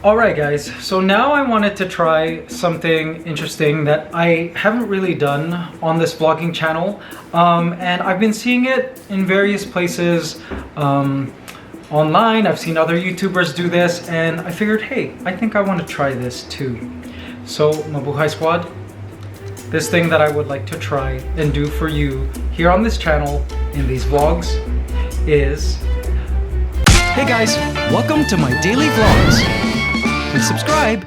Alright guys, so now I wanted to try something interesting that I haven't really done on this vlogging channel. And I've been seeing it in various places online. I've seen other YouTubers do this and I figured, hey, I think I want to try this too. So, Mabuhay Squad, this thing that I would like to try and do for you here on this channel in these vlogs is... Hey guys, welcome to my daily vlogs. Please subscribe.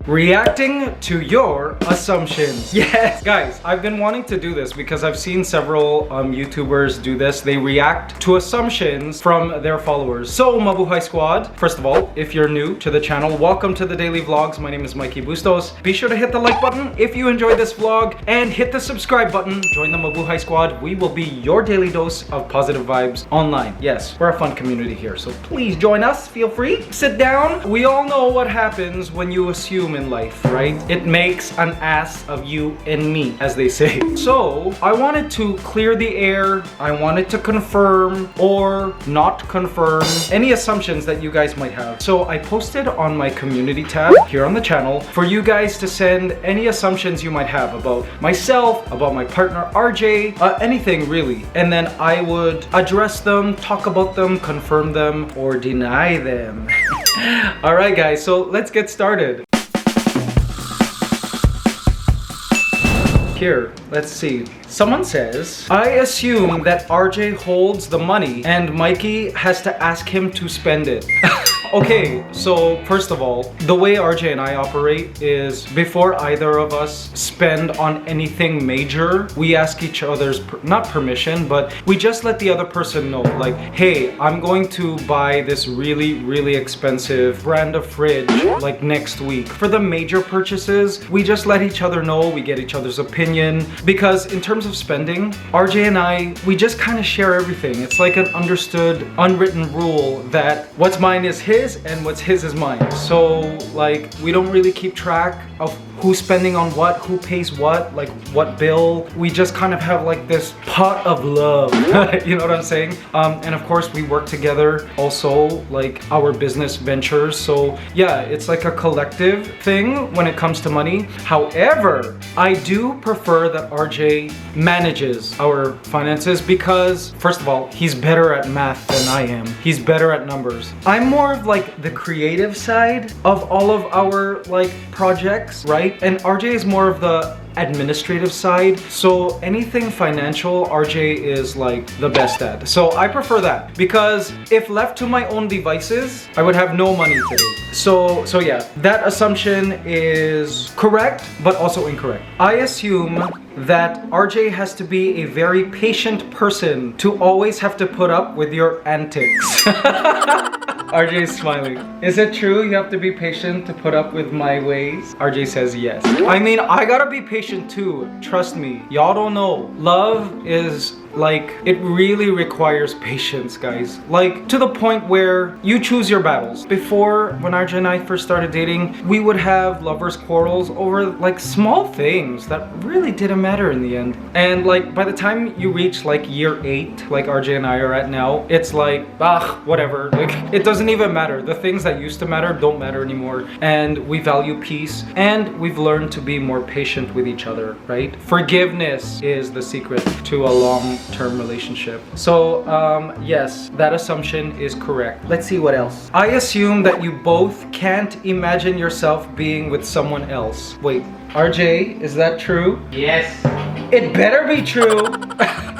Reacting to your assumptions. Yes, guys, I've been wanting to do this because I've seen several YouTubers do this. They react to assumptions from their followers. So, Mabuhay Squad, first of all, if you're new to the channel, welcome to the daily vlogs. My name is Mikey Bustos. Be sure to hit the like button if you enjoyed this vlog and hit the subscribe button. Join the Mabuhay Squad. We will be your daily dose of positive vibes online. Yes, we're a fun community here, so please join us. Feel free. Sit down. We all know what happens when you assume in life, right? It makes an ass of you and me, as they say. So I wanted to clear the air. I wanted to confirm or not confirm any assumptions that you guys might have. So I posted on my community tab here on the channel for you guys to send any assumptions you might have about myself, about my partner RJ, anything really, and then I would address them, talk about them, confirm them, or deny them. All right guys, so let's get started. Here, let's see. Someone says, I assume that RJ holds the money and Mikey has to ask him to spend it. Okay, so first of all, the way RJ and I operate is before either of us spend on anything major, we ask each other's, not permission, but we just let the other person know, like, hey, I'm going to buy this really expensive brand of fridge like next week. For the major purchases, we just let each other know, we get each other's opinion, because in terms of spending, RJ and I, we just kind of share everything. It's like an understood, unwritten rule that what's mine is his and what's his is mine. So like we don't really keep track of who's spending on what, who pays what, like what bill. We just kind of have like this pot of love. You know what I'm saying? And of course we work together also, like our business ventures. So yeah, it's like a collective thing when it comes to money. However, I do prefer that RJ manages our finances because first of all, he's better at math than I am. He's better at numbers. I'm more of like the creative side of all of our like projects, right? And RJ is more of the administrative side. So anything financial, RJ is like the best at. So I prefer that because if left to my own devices, I would have no money today. So yeah, that assumption is correct, but also incorrect. I assume that RJ has to be a very patient person to always have to put up with your antics. RJ is smiling. Is it true you have to be patient to put up with my ways? RJ says yes. I mean, I gotta be patient too. Trust me. Y'all don't know. Love is like, it really requires patience, guys. Like, to the point where you choose your battles. Before, when RJ and I first started dating, we would have lovers' quarrels over like small things that really didn't matter in the end. And like, by the time you reach like year 8, like RJ and I are at now, it's like, whatever. Like, it doesn't even matter. The things that used to matter don't matter anymore. And we value peace. And we've learned to be more patient with each other, right? Forgiveness is the secret to a long-term relationship. So yes, that assumption is correct. Let's see what else. I assume that you both can't imagine yourself being with someone else. Wait, RJ, is that true? Yes. It better be true.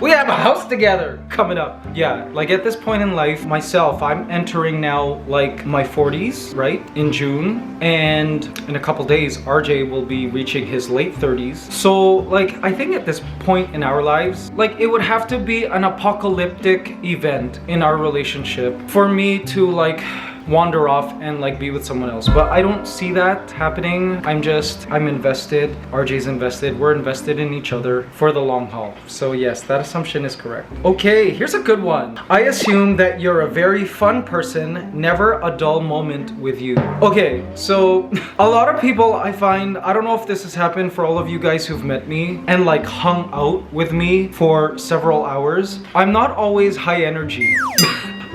We have a house together coming up. Yeah, like at this point in life, myself, I'm entering now like my 40s, right? In June. And in a couple days, RJ will be reaching his late 30s. So like, I think at this point in our lives, like it would have to be an apocalyptic event in our relationship for me to like wander off and like be with someone else. But I don't see that happening. I'm invested. RJ's invested. We're invested in each other for the long haul. So yes, that assumption is correct. Okay, here's a good one. I assume that you're a very fun person, never a dull moment with you. Okay, so a lot of people I find, I don't know if this has happened for all of you guys who've met me and like hung out with me for several hours. I'm not always high energy.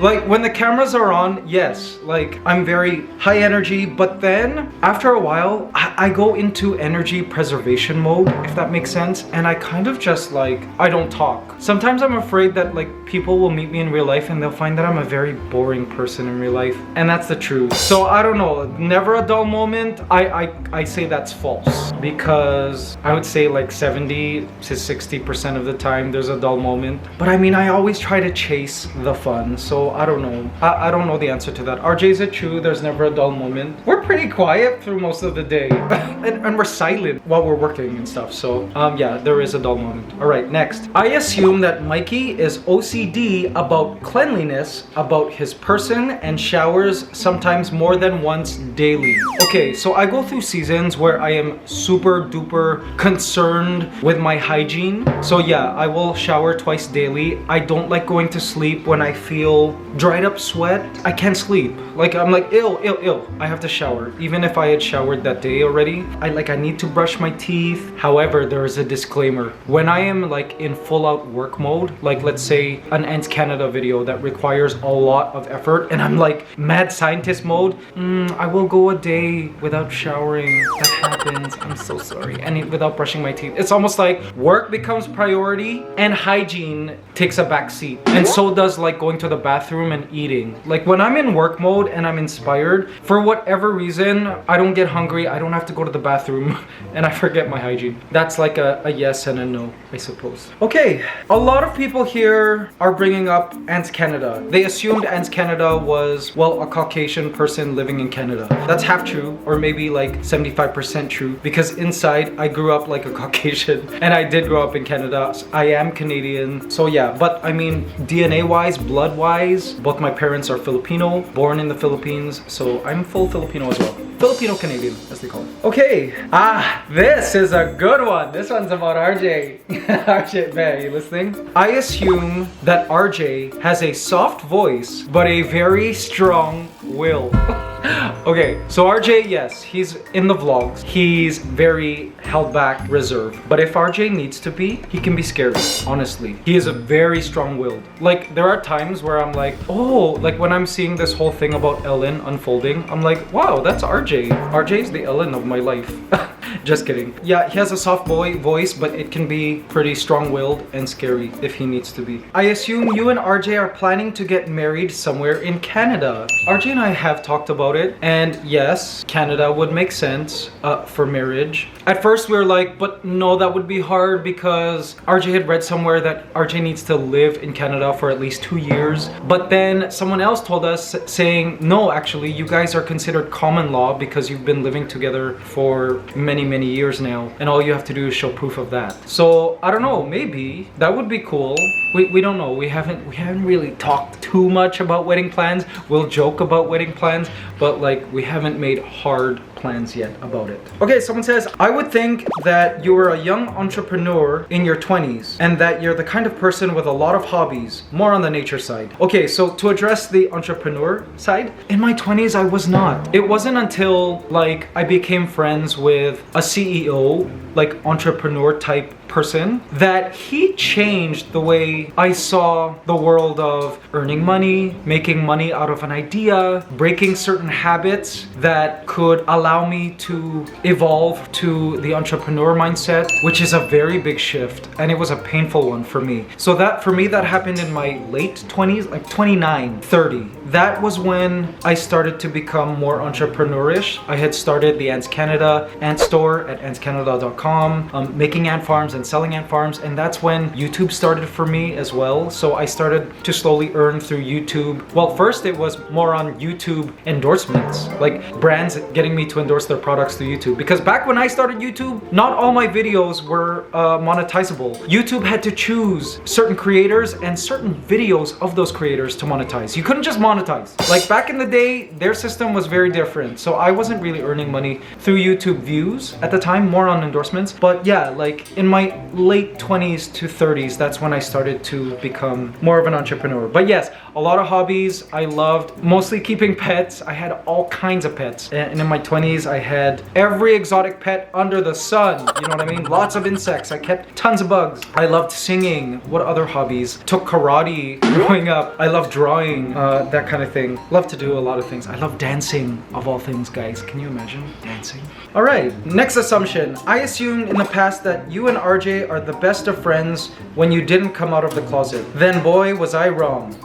Like when the cameras are on, yes, like I'm very high energy, but then after a while, I go into energy preservation mode, if that makes sense. And I kind of just like, I don't talk. Sometimes I'm afraid that like people will meet me in real life and they'll find that I'm a very boring person in real life. And that's the truth. So I don't know, never a dull moment. I say that's false, because I would say like 70 to 60% of the time there's a dull moment. But I mean, I always try to chase the fun. So I don't know. I don't know the answer to that. RJ, is it true there's never a dull moment? We're pretty quiet through most of the day. and we're silent while we're working and stuff. So yeah, there is a dull moment. All right, next. I assume that Mikey is OCD about cleanliness, about his person, and showers sometimes more than once daily. Okay, so I go through seasons where I am super duper concerned with my hygiene. So yeah, I will shower twice daily. I don't like going to sleep when I feel dried up sweat. I can't sleep. Like I'm like ill. I have to shower. Even if I had showered that day already, I need to brush my teeth. However, there is a disclaimer. When I am like in full out work mode, like let's say an ANTSCANADA video that requires a lot of effort and I'm like mad scientist mode, I will go a day without showering. That happens. I'm so sorry. And without brushing my teeth. It's almost like work becomes priority and hygiene takes a back seat. And so does like going to the bathroom and eating. Like when I'm in work mode and I'm inspired, for whatever reason, I don't get hungry. I don't have to go to the bathroom and I forget my hygiene. That's like a yes and a no, I suppose. Okay, a lot of people here are bringing up ANTSCANADA. They assumed ANTSCANADA was, well, a Caucasian person living in Canada. That's half true, or maybe like 75% true, because inside I grew up like a Caucasian and I did grow up in Canada. I am Canadian, so yeah. But I mean, DNA wise, blood wise, both my parents are Filipino, born in the Philippines, so I'm full Filipino as well. Filipino Canadian, as they call it. Okay, this is a good one. This one's about RJ. RJ, man, are you listening? I assume that RJ has a soft voice, but a very strong will. Okay, so RJ, yes, he's in the vlogs. He's very held back, reserved. But if RJ needs to be, he can be scary, honestly. He is a very strong-willed. Like, there are times where I'm like, oh, like when I'm seeing this whole thing about Ellen unfolding, I'm like, wow, that's RJ. RJ's the Ellen of my life. Just kidding. Yeah, he has a soft boy voice, but it can be pretty strong-willed and scary if he needs to be. I assume you and RJ are planning to get married somewhere in Canada. RJ and I have talked about it, and yes, Canada would make sense for marriage. At first we were like, but no, that would be hard because RJ had read somewhere that RJ needs to live in Canada for at least 2 years. But then someone else told us saying, no, actually, you guys are considered common law because you've been living together for many years now, and all you have to do is show proof of that. So I don't know, maybe that would be cool. We don't know. We haven't really talked too much about wedding plans. We'll joke about wedding plans, but like we haven't made hard plans yet about it. Okay, someone says, I would think that you were a young entrepreneur in your 20s and that you're the kind of person with a lot of hobbies, more on the nature side. Okay, so to address the entrepreneur side, in my 20s I was not. It wasn't until like I became friends with a CEO, like entrepreneur type person, that he changed the way I saw the world of earning money, making money out of an idea, breaking certain habits that could allow me to evolve to the entrepreneur mindset, which is a very big shift, and it was a painful one for me. So that for me, that happened in my late 20s, like 29, 30. That was when I started to become more entrepreneurish. I had started the ANTSCANADA ant store at antscanada.com, making ant farms and selling ant farms, and that's when YouTube started for me as well. So I started to slowly earn through YouTube. Well, first it was more on YouTube endorsements, like brands getting me to endorse their products through YouTube. Because back when I started YouTube, not all my videos were monetizable. YouTube had to choose certain creators and certain videos of those creators to monetize. You couldn't just monetize. Like back in the day, their system was very different. So I wasn't really earning money through YouTube views at the time, more on endorsements. But yeah, like in my my late 20s to 30s, that's when I started to become more of an entrepreneur. But yes, a lot of hobbies. I loved mostly keeping pets. I had all kinds of pets. And in my 20s, I had every exotic pet under the sun. You know what I mean? Lots of insects. I kept tons of bugs. I loved singing. What other hobbies? Took karate growing up. I love drawing, that kind of thing. Love to do a lot of things. I love dancing, of all things, guys. Can you imagine dancing? All right, next assumption. I assumed in the past that you and RJ are the best of friends when you didn't come out of the closet. Then boy, was I wrong.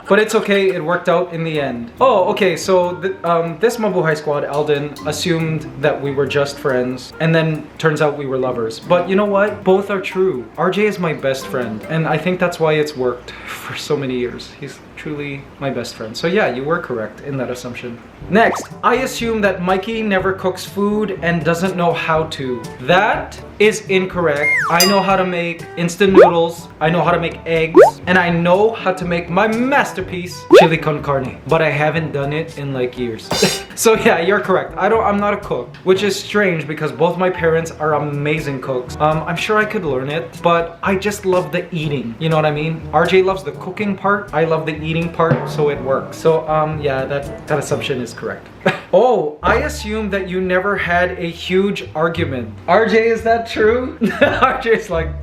But it's okay, it worked out in the end. Oh, okay, so this Mabuhay squad, Alden, assumed that we were just friends, and then turns out we were lovers. But you know what? Both are true. RJ is my best friend, and I think that's why it's worked for so many years. He's truly my best friend. So yeah, you were correct in that assumption. Next, I assume that Mikey never cooks food and doesn't know how to. That is incorrect. I know how to make instant noodles, I know how to make eggs, and I know how to make my masterpiece, chili con carne. But I haven't done it in like years. So yeah, you're correct. I'm not a cook, which is strange because both my parents are amazing cooks. I'm sure I could learn it, but I just love the eating. You know what I mean? RJ loves the cooking part. I love the eating part, so it works. So yeah, that assumption is correct. Oh, I assume that you never had a huge argument. RJ, is that true? RJ's like,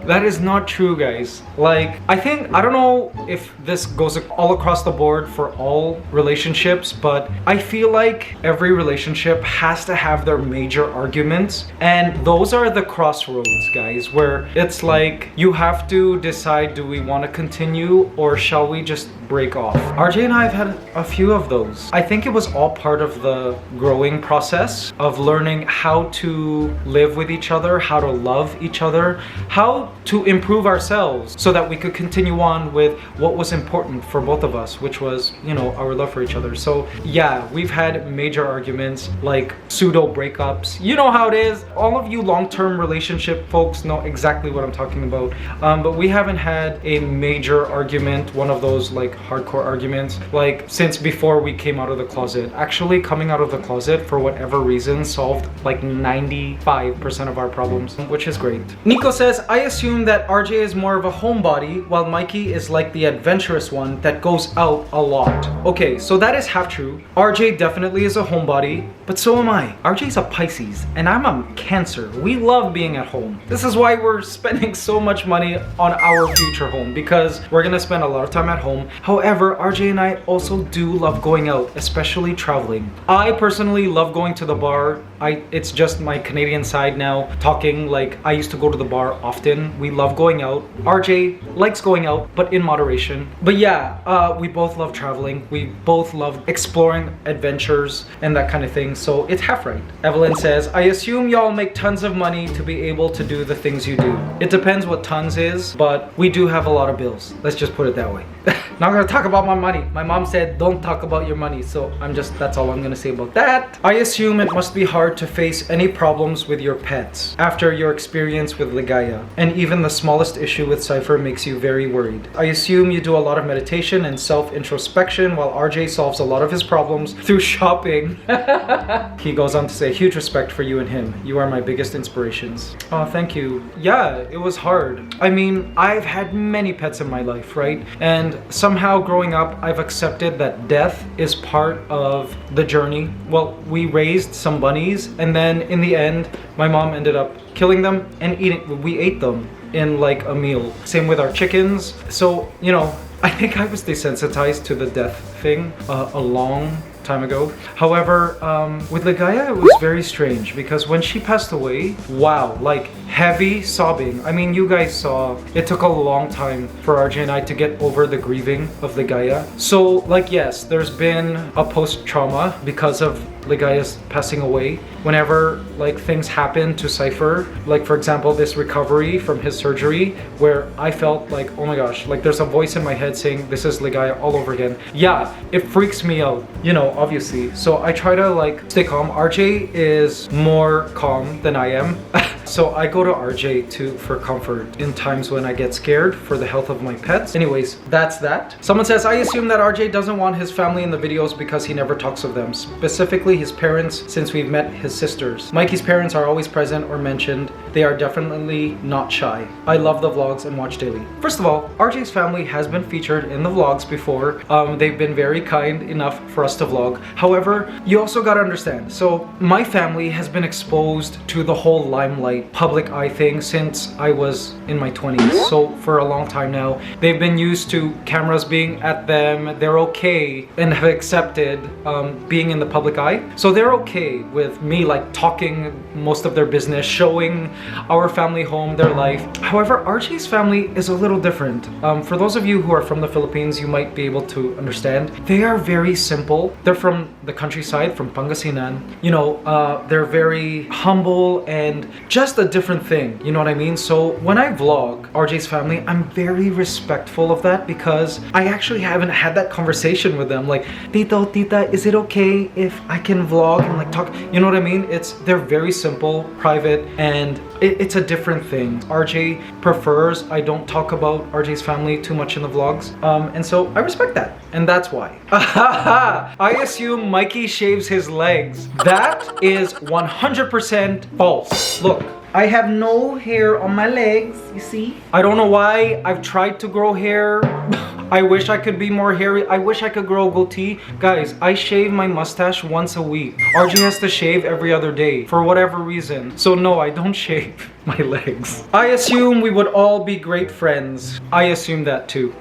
that is not true, guys. Like, I don't know if this goes all across the board for all relationships, but I feel like every relationship has to have their major arguments. And those are the crossroads, guys, where it's like, you have to decide, do we want to continue or shall we just break off? RJ and I have had a few of those. I think it was all part of the growing process of learning how to live with each other, how to love each other, how to improve ourselves so that we could continue on with what was important for both of us, which was, you know, our love for each other. So yeah, we've had major arguments, like pseudo breakups. You know how it is. All of you long-term relationship folks know exactly what I'm talking about. But we haven't had a major argument, one of those like hardcore arguments, like since before we came out of the closet. Actually, coming out of the closet for whatever reason solved like 95% of our problems, which is great. Nico says, I assume that RJ is more of a homebody while Mikey is like the adventurous one that goes out a lot. Okay, so that is half true. RJ definitely is a homebody, but so am I. RJ's a Pisces and I'm a Cancer. We love being at home. This is why we're spending so much money on our future home, because we're gonna spend a lot of time at home. However, RJ and I also do love going out, especially traveling. I personally love going to the bar. It's just my Canadian side now talking. Like, I used to go to the bar often. We love going out. RJ likes going out, but in moderation. But yeah, we both love traveling. We both love exploring adventures and that kind of thing. So it's half right. Evelyn says, I assume y'all make tons of money to be able to do the things you do. It depends what tons is, but we do have a lot of bills. Let's just put it that way. Not gonna talk about my money. My mom said, don't talk about your money. So that's all I'm gonna say about that. I assume it must be hard to face any problems with your pets after your experience with Ligaya. And even the smallest issue with Cypher makes you very worried. I assume you do a lot of meditation and self-introspection while RJ solves a lot of his problems through shopping. He goes on to say, huge respect for you and him. You are my biggest inspirations. Oh, thank you. Yeah, it was hard. I mean, I've had many pets in my life, right? And somehow growing up, I've accepted that death is part of the journey. Well, we raised some bunnies, and then in the end, my mom ended up killing them and we ate them in like a meal. Same with our chickens. So, you know, I think I was desensitized to the death thing a long time ago. However, with Ligaya, it was very strange because when she passed away, wow, like heavy sobbing. I mean, you guys saw, it took a long time for RJ and I to get over the grieving of Ligaya. So, like, yes, there's been a post-trauma because of Ligaya's passing away. Whenever like things happen to Cypher, like for example this recovery from his surgery, where I felt like, oh my gosh, like there's a voice in my head saying this is Ligaya all over again. Yeah, it freaks me out, you know, obviously. So I try to like stay calm. RJ is more calm than I am. So I go to RJ for comfort in times when I get scared for the health of my pets. Anyways, that's that. Someone says, I assume that RJ doesn't want his family in the videos because he never talks of them, specifically his parents, since we've met his sisters. Mikey's parents are always present or mentioned. They are definitely not shy. I love the vlogs and watch daily. First of all, RJ's family has been featured in the vlogs before. They've been very kind enough for us to vlog. However, you also gotta understand, so my family has been exposed to the whole limelight, public eye thing since I was in my 20s. So for a long time now, they've been used to cameras being at them. They're okay and have accepted being in the public eye. So they're okay with me like talking most of their business, showing our family home, their life. However, RJ's family is a little different. For those of you who are from the Philippines, you might be able to understand. They are very simple. They're from the countryside, from Pangasinan. You know, they're very humble and just a different thing. You know what I mean? So when I vlog RJ's family, I'm very respectful of that because I actually haven't had that conversation with them. Like, Tito, Tita, is it okay if I can vlog and like talk? You know what I mean? They're very simple, private, and it's a different thing. RJ prefers I don't talk about RJ's family too much in the vlogs. And so I respect that. And that's why. I assume Mikey shaves his legs. That is 100% false. Look, I have no hair on my legs, you see? I don't know why. I've tried to grow hair. I wish I could be more hairy. I wish I could grow a goatee. Guys, I shave my mustache once a week. RJ has to shave every other day for whatever reason. So no, I don't shave my legs. I assume we would all be great friends. I assume that too.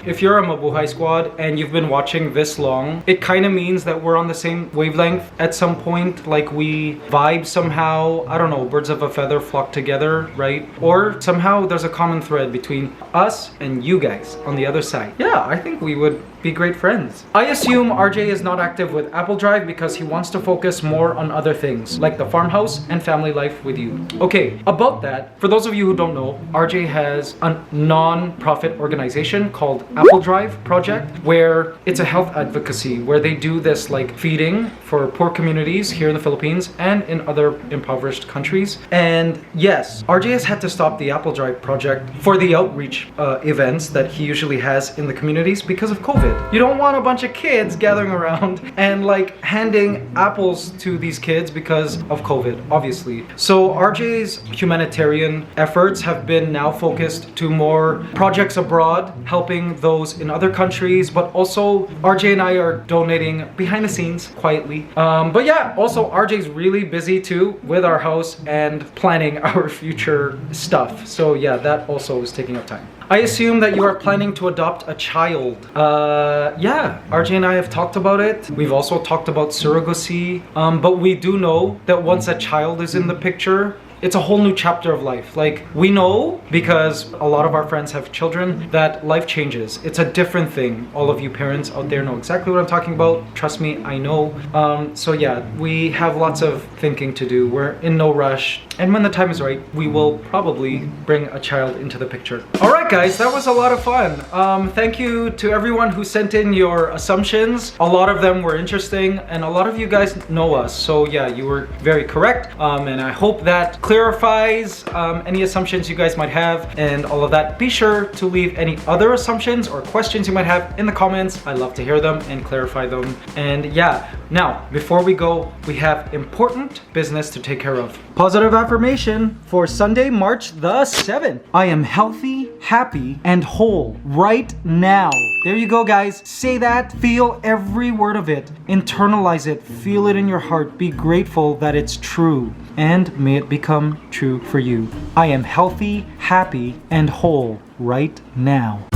If you're a Mabuhay squad and you've been watching this long, it kind of means that we're on the same wavelength at some point. Like we vibe somehow. I don't know, birds of a feather flock together, right? Or somehow there's a common thread between us and you guys on the other side. Yeah, I think we would be great friends. I assume RJ is not active with Apple Drive because he wants to focus more on other things, like the farmhouse and family life with you. Okay, about that, for those of you who don't know, RJ has a non-profit organization called Apple Drive Project, where it's a health advocacy, where they do this like feeding for poor communities here in the Philippines and in other impoverished countries. And yes, RJ has had to stop the Apple Drive Project for the outreach events that he usually has in the communities because of COVID. You don't want a bunch of kids gathering around and like handing apples to these kids because of COVID, obviously. So RJ's humanitarian efforts have been now focused to more projects abroad, helping those in other countries, but also RJ and I are donating behind the scenes quietly. But yeah, also RJ's really busy too with our house and planning our future stuff. So yeah, that also is taking up time. I assume that you are planning to adopt a child. Yeah, RJ and I have talked about it. We've also talked about surrogacy. But we do know that once a child is in the picture, it's a whole new chapter of life. Like, we know, because a lot of our friends have children, that life changes. It's a different thing. All of you parents out there know exactly what I'm talking about. Trust me, I know. So yeah, we have lots of thinking to do. We're in no rush. And when the time is right, we will probably bring a child into the picture. All right, guys, that was a lot of fun. Thank you to everyone who sent in your assumptions. A lot of them were interesting, and a lot of you guys know us. So yeah, you were very correct. And I hope that clarifies any assumptions you guys might have and all of that. Be sure to leave any other assumptions or questions you might have in the comments. I love to hear them and clarify them. And yeah, now before we go, we have important business to take care of. Positive affirmation for Sunday, March the 7th. I am healthy, happy, and whole right now. There you go, guys. Say that, feel every word of it, internalize it, feel it in your heart, be grateful that it's true, and may it become true for you. I am healthy, happy, and whole right now.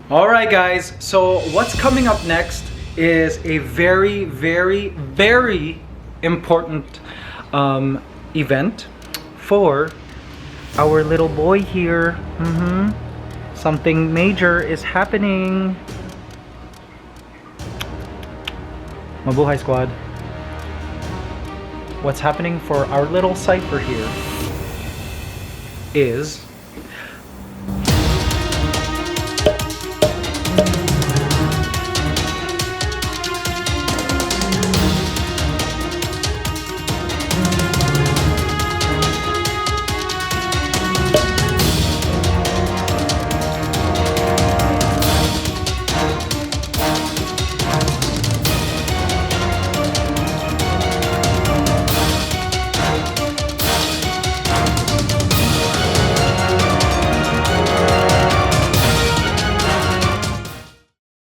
Alright guys, so what's coming up next is a very, very, very important event for our little boy here. Something major is happening. Mabuhay squad. What's happening for our little cipher here is